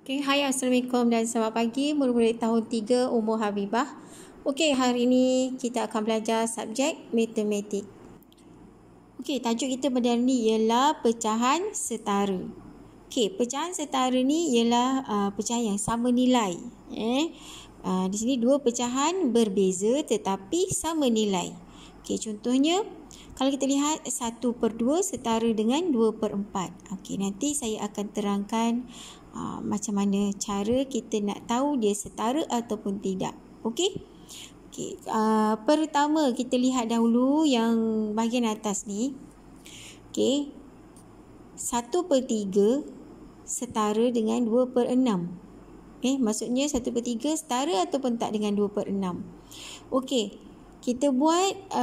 Okay, hai, Assalamualaikum dan selamat pagi murid-murid tahun 3 umur Habibah. Okey, hari ini kita akan belajar subjek matematik. Okey, tajuk kita pada hari ini ialah pecahan setara. Okey, pecahan setara ni ialah pecahan yang sama nilai. Di sini dua pecahan berbeza tetapi sama nilai. Okey, contohnya kalau kita lihat 1/2 setara dengan 2/4. Okey, nanti saya akan terangkan macam mana cara kita nak tahu dia setara ataupun tidak. Okey. Okey, pertama kita lihat dahulu yang bahagian atas ni. Okey. 1/3 setara dengan 2/6. Maksudnya 1/3 setara ataupun tak dengan 2/6. Okey. Kita buat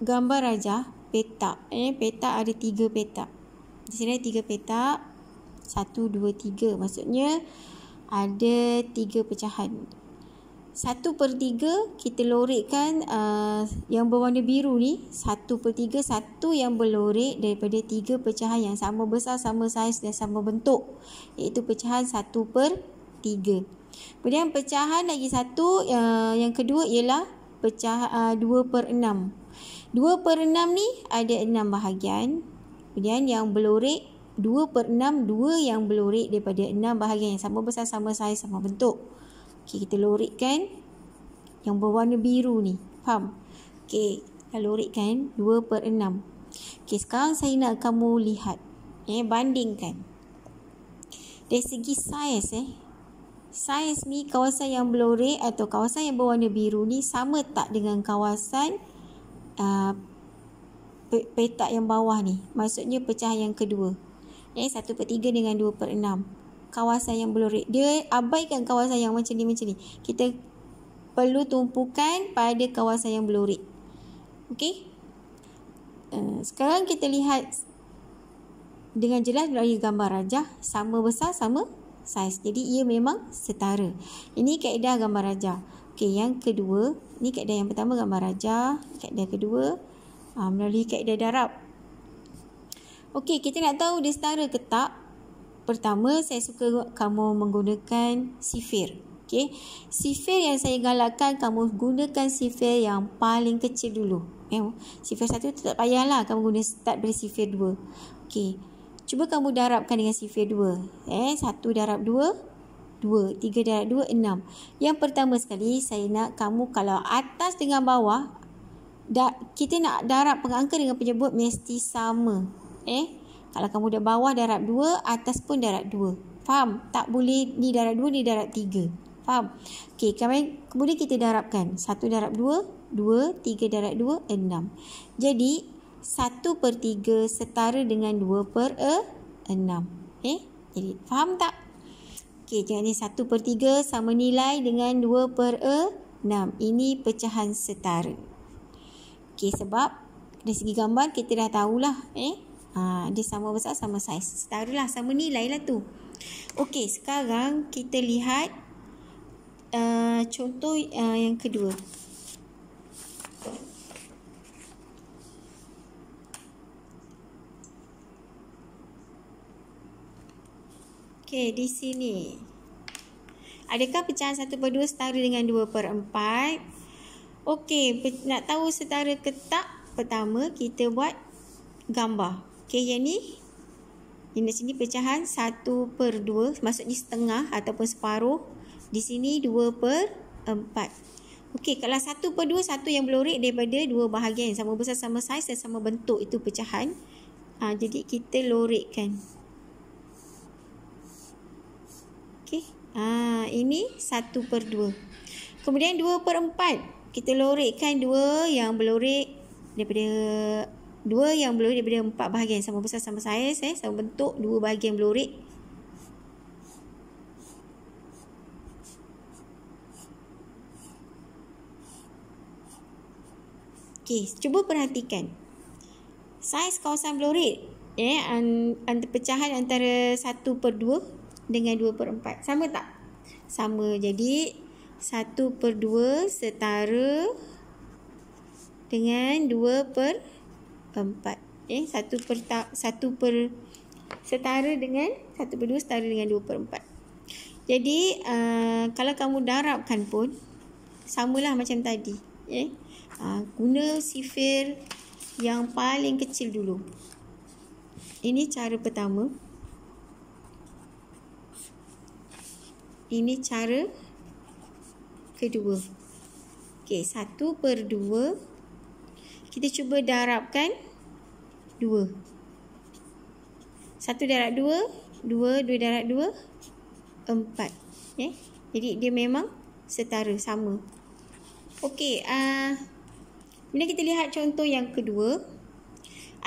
gambar rajah petak. Petak ada 3 petak. Di sini ada 3 petak. 1, 2, 3. Maksudnya ada 3 pecahan. 1/3 kita lorekkan yang berwarna biru ni. 1/3 satu yang berlorek daripada 3 pecahan yang sama besar, sama saiz dan sama bentuk. Iaitu pecahan 1/3. Kemudian pecahan lagi satu yang kedua ialah pecahan 2/6. 2/6 ni ada 6 bahagian. Kemudian yang berlorek 2/6, 2 yang berlorek daripada 6 bahagian yang sama besar, sama saiz, sama bentuk. Okey, kita lorekkan yang berwarna biru ni. Faham? Okey, kita lorekkan 2/6. Okey, sekarang saya nak kamu lihat. Bandingkan. Dari segi saiz, saiz ni kawasan yang berlorek atau kawasan yang berwarna biru ni sama tak dengan kawasan petak yang bawah ni? Maksudnya pecahan yang kedua. 1/3 dengan 2/6. Kawasan yang berlorek. Dia abaikan kawasan yang macam ni. Kita perlu tumpukan pada kawasan yang berlorek. Okey? Sekarang kita lihat dengan jelas melalui gambar rajah. Sama besar, sama saiz. Jadi ia memang setara. Ini kaedah gambar rajah. Okey, yang kedua. Ini kaedah yang pertama gambar rajah. Kaedah kedua melalui kaedah darab. Okey, kita nak tahu dia setara ke tak. Pertama, saya suka kamu menggunakan sifir. Okey, sifir yang saya galakkan kamu gunakan sifir yang paling kecil dulu. Sifir 1 tu tak payahlah kamu guna start dari sifir 2. Okey, cuba kamu darabkan dengan sifir 2. 1 darab 2, 2. 3 darab 2, 6. Yang pertama sekali, saya nak kamu kalau atas dengan bawah, kita nak darab pengangka dengan penyebut mesti sama. Kalau kamu dah bawah darab 2, atas pun darab 2. Faham? Tak boleh ni darab 2, ni darab 3. Faham? Okey, kemudian kita darabkan. 1 darab 2, 2. 3 darab 2, 6. Jadi, 1/3 setara dengan 2/6. Jadi, faham tak? Okey, jangan ni 1/3 sama nilai dengan 2/6. Ini pecahan setara. Okey, sebab dari segi gambar kita dah tahulah. Dia sama besar, sama saiz. Setara lah, sama nilai lah tu. Okey, sekarang kita lihat contoh yang kedua. Okey, di sini. Adakah pecahan 1/2 setara dengan 2/4? Okey, nak tahu setara ke tak, pertama kita buat gambar. Okey, yang ni di sini pecahan 1/2, maksudnya setengah ataupun separuh. Di sini 2/4. Okey, kalau 1/2 satu yang berlorek daripada 2 bahagian sama besar, sama saiz dan sama bentuk, itu pecahan. Jadi kita lorekkan. Okey. Ini 1/2. Kemudian 2/4. Kita lorekkan 2 yang berlorek daripada 4 bahagian sama besar, sama saiz, sama bentuk, 2 bahagian berlorek. Okey, cuba perhatikan. Saiz kawasan berlorek pecahan antara 1/2 dengan 2/4. Sama tak? Sama. Jadi 1/2 setara dengan 2/4. Setara dengan 1/2 setara dengan 2/4. Jadi kalau kamu darabkan pun samalah macam tadi. Guna sifir yang paling kecil dulu. Ini cara pertama. Ini cara kedua. Okey, 1/2. Kita cuba darabkan 2. 1 darab 2, 2 darab 2, 4. Jadi dia memang setara, sama. Okey, bila kita lihat contoh yang kedua,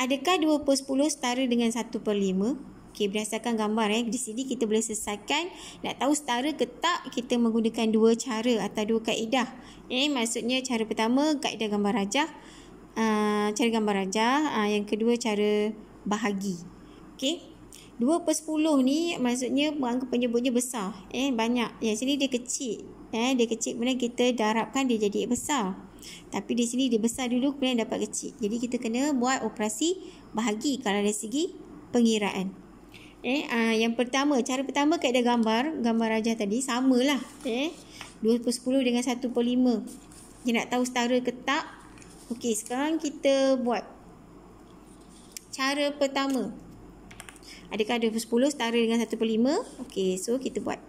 adakah 2/10 setara dengan 1/5? Okey, berdasarkan gambar di sini kita boleh selesaikan. Nak tahu setara ke tak, kita menggunakan dua cara atau dua kaedah. Maksudnya cara pertama kaedah gambar rajah, cara gambar rajah, yang kedua cara bahagi. Okey, 2/10 ni maksudnya angka penyebutnya besar, banyak. Yang sini dia kecil, dia kecil kemudian kita darabkan dia jadi besar. Tapi di sini dia besar dulu kemudian dapat kecil. Jadi kita kena buat operasi bahagi kalau dari segi pengiraan. Yang pertama, cara pertama kaedah gambar rajah tadi samalah. 2/10 dengan 1/5. Dia nak tahu setara ke tak. Okey, sekarang kita buat cara pertama. Adakah 2/10 setara dengan 1/5? Okey, so kita buat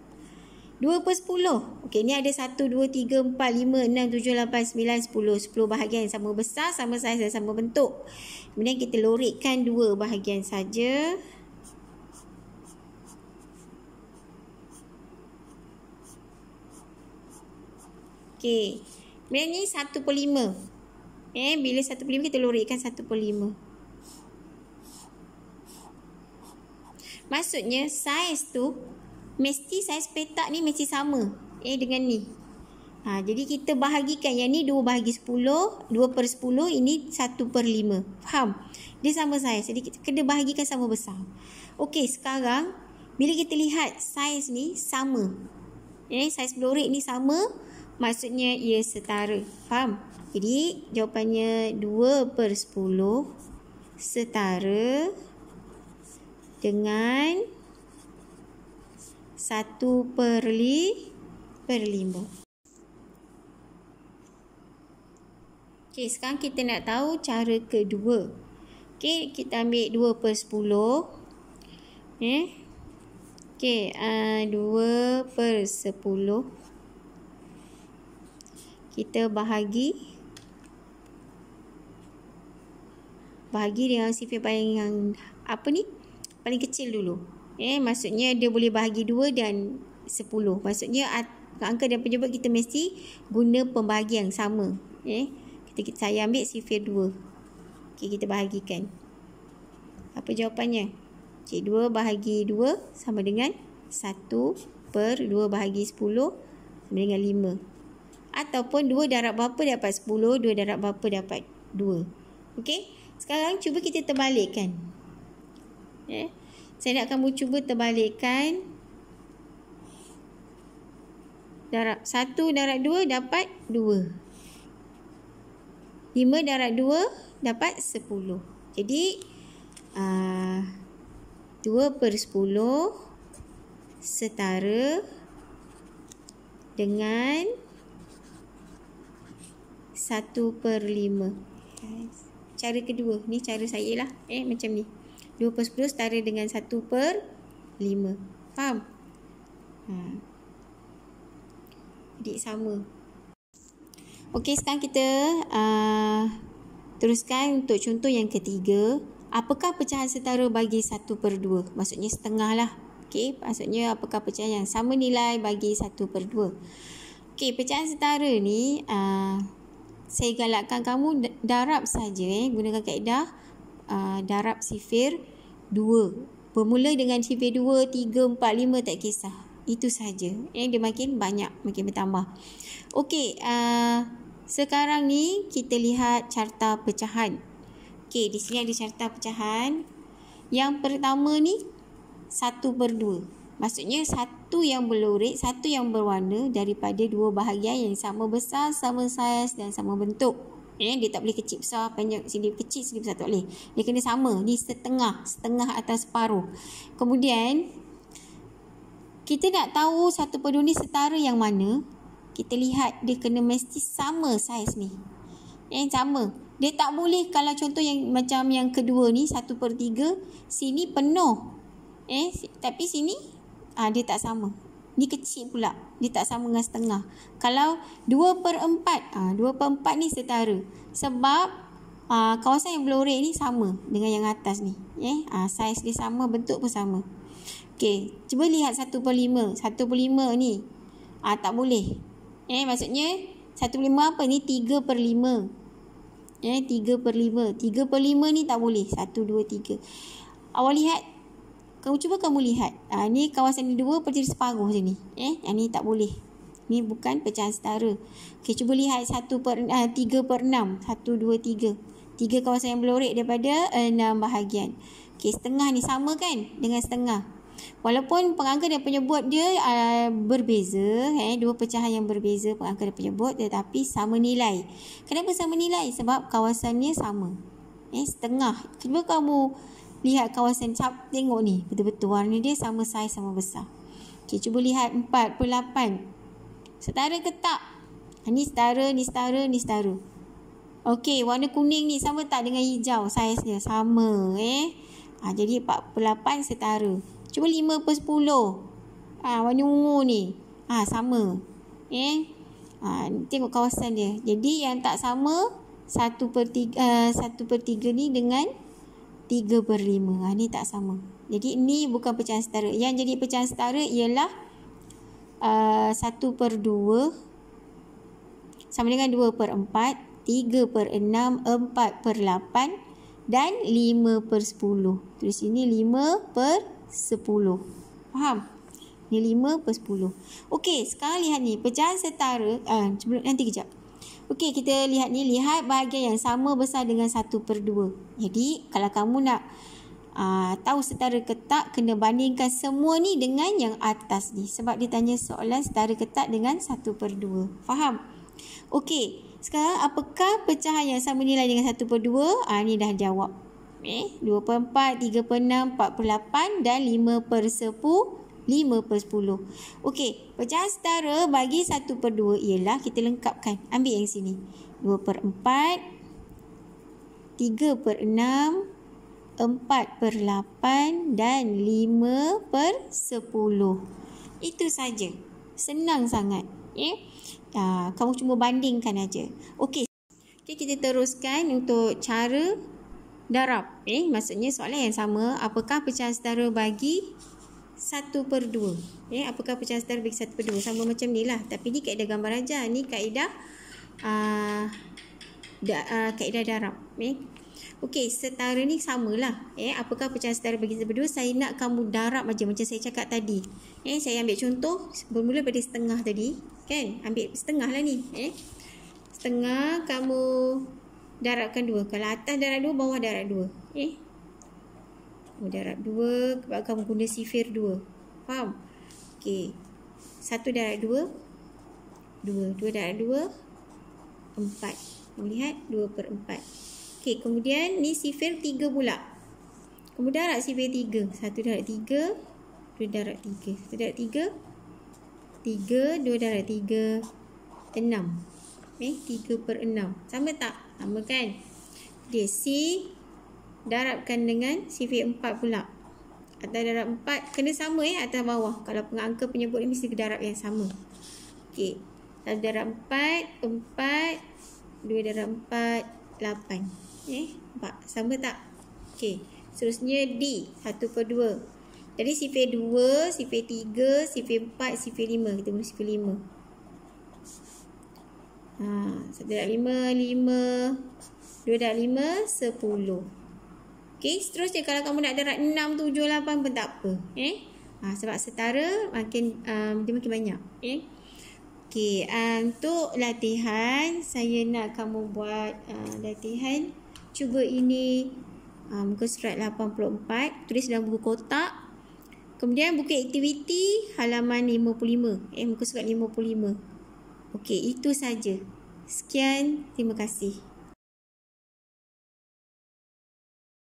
2/10. Okey, ni ada 1, 2, 3, 4, 5, 6, 7, 8, 9, 10. 10 bahagian yang sama besar, sama saiz dan sama bentuk. Kemudian kita lorikkan 2 bahagian saja. Okey, kemudian ni 1/5. Bila 1/5 kita lorikkan 1/5. Maksudnya saiz tu mesti saiz petak ni mesti sama dengan ni. Jadi kita bahagikan yang ni 2 bahagi 10, 2/10, ini 1/5. Faham? Dia sama saiz. Jadi kita kena bahagikan sama besar. Okey, sekarang bila kita lihat saiz ni sama. Saiz lorik ni sama, maksudnya ia setara. Faham? Jadi jawapannya 2/10 setara dengan 1/5. Okey, sekarang kita nak tahu cara kedua. Okey, kita ambil 2/10. Okey, 2/10 kita bahagi dengan sifir paling paling kecil dulu. Maksudnya dia boleh bahagi 2 dan 10. Maksudnya angka dan penyebut kita mesti guna pembahagian sama. Saya ambil sifir 2. Okey, kita bahagikan. Apa jawapannya? Okey, 2 bahagi 2 sama dengan 1/2 bahagi 10 sama dengan 5. Ataupun 2 darab berapa dapat 10, 2 darab berapa dapat 2. Okey, sekarang cuba kita terbalikkan. Saya nak kamu cuba terbalikkan. 1 darab 2 dapat 2. 5 darab 2 dapat 10. Jadi 2/10 setara dengan 1/5. Cara kedua, ni cara saya lah. Macam ni. 2/10 setara dengan 1/5. Faham? Jadi sama. Okey, sekarang kita teruskan untuk contoh yang ketiga. Apakah pecahan setara bagi 1/2? Maksudnya setengah lah. Okey, maksudnya apakah pecahan yang sama nilai bagi 1/2? Okey, pecahan setara ni saya galakkan kamu darab saja. Gunakan kaedah darab sifir 2. Bermula dengan sifir 2, 3, 4, 5 tak kisah. Itu saja. Dia makin banyak, makin bertambah. Okey, sekarang ni kita lihat carta pecahan. Okey, di sini ada carta pecahan. Yang pertama ni 1/2. Maksudnya satu yang berlorik, satu yang berwarna daripada dua bahagian yang sama besar, sama saiz dan sama bentuk. Dia tak boleh kecil besar, panjang sini kecil sini besar, tak boleh. Dia kena sama. Ni setengah atau separuh. Kemudian kita nak tahu 1/2 ni setara yang mana, kita lihat dia kena mesti sama saiz ni. Sama. Dia tak boleh kalau contoh yang macam yang kedua ni 1/3, sini penuh. Tapi sini dia tak sama. Ni kecil pula. Dia tak sama dengan setengah. Kalau 2/4, 2/4 ni setara. Sebab kawasan yang berlorek ni sama dengan yang atas ni. Saiz dia sama, bentuk pun sama. Okey, cuba lihat 1/5. 1/5 ni tak boleh. Maksudnya 1/5 apa ni? 3/5. 3/5. 3/5 ni tak boleh. 1, 2, 3. Awak lihat. Kamu lihat. Ni kawasan ni 2/3 separuh je ni. Yang ni tak boleh. Ni bukan pecahan setara. Okey, cuba lihat 3/6. 1, 2, 3. 3 kawasan yang berlorek daripada 6 bahagian. Okey, setengah ni sama kan dengan setengah. Walaupun pengangka dan penyebut dia berbeza, dua pecahan yang berbeza pengangka dan penyebut, tetapi sama nilai. Kenapa sama nilai? Sebab kawasannya sama. Setengah. Cuba kamu lihat kawasan cap, tengok ni, betul-betul warna dia sama saiz, sama besar. Okey, cuba lihat 4/8. Setara ke tak? Ni setara, ni setara, ni setara. Okey, warna kuning ni sama tak dengan hijau? Saiznya sama. Jadi 4/8 setara. Cuba 5/10. Warna ungu ni. Sama. Tengok kawasan dia. Jadi yang tak sama 1/3 ni dengan 3/5. Ni tak sama. Jadi ni bukan pecahan setara. Yang jadi pecahan setara ialah 1/2 sama dengan 2/4, 3/6, 4/8 dan 5/10. Tulis sini 5/10. Faham? Ni 5/10. Okey, sekarang lihat ni. Pecahan setara. Nanti kejap. Okey, kita lihat ni. Lihat bahagian yang sama besar dengan 1/2. Jadi, kalau kamu nak tahu setara ke tak, kena bandingkan semua ni dengan yang atas ni. Sebab dia tanya soalan setara ke tak dengan 1/2. Faham? Okey. Sekarang, apakah pecahan yang sama nilai dengan 1/2? Ni dah jawab. 2/4, 3/6, 4/8 dan 5/10. Okey, pecahan setara bagi 1/2 ialah kita lengkapkan. Ambil yang sini. 2/4, 3/6, 4/8 dan 5/10. Itu saja. Senang sangat. Kamu cuma bandingkan aja. Okey, kita teruskan untuk cara darab. Maksudnya soalan yang sama. Apakah pecahan setara bagi 1/2? Apakah pecahan setara bagi 1/2? Sama macam ni lah. Tapi ni kaedah gambar aja. Ni kaedah kaedah darab. Okey, setara ni samalah. Apakah pecahan setara bagi 1/2? Saya nak kamu darab aja macam saya cakap tadi. Saya ambil contoh bermula pada setengah tadi. Kan? Ambil setengah lah ni. Setengah kamu darabkan 2. Kalau atas darab 2, bawah darab 2. Kamu darab 2. Kamu guna sifir 2. Faham? Okey. 1 darab 2. 2 darab 2. 4. Kamu lihat 2/4. Okey, kemudian ni sifir 3 pula. Kamu darab sifir 3. 1 darab 3. 2 darab 3. 1 darab 3. 3, 2 darab 3, 6. 3/6. Sama tak? Sama kan? Dia C darabkan dengan sifir 4 pula. Atas darab 4 kena sama atas bawah. Kalau pengangka penyebut ni mesti darab yang sama. Okey. 1 darab 4, 4. 2 darab 4, 8. 4. Sama tak? Okey. Seterusnya D, 1/2. Jadi sifir 2, sifir 3, sifir 4, sifir 5. Kita guna sifir 5. 1 darab 5, 5. 2 darab 5, 10. Okey, seterusnya kalau kamu nak darab 6, 7, 8 pun tak apa. Sebab setara makin dia makin banyak. Okey, untuk latihan saya nak kamu buat latihan. Cuba ini muka surat 84. Tulis dalam buku kotak. Kemudian buku aktiviti halaman 55. Muka surat 55. Okey, itu saja. Sekian, terima kasih.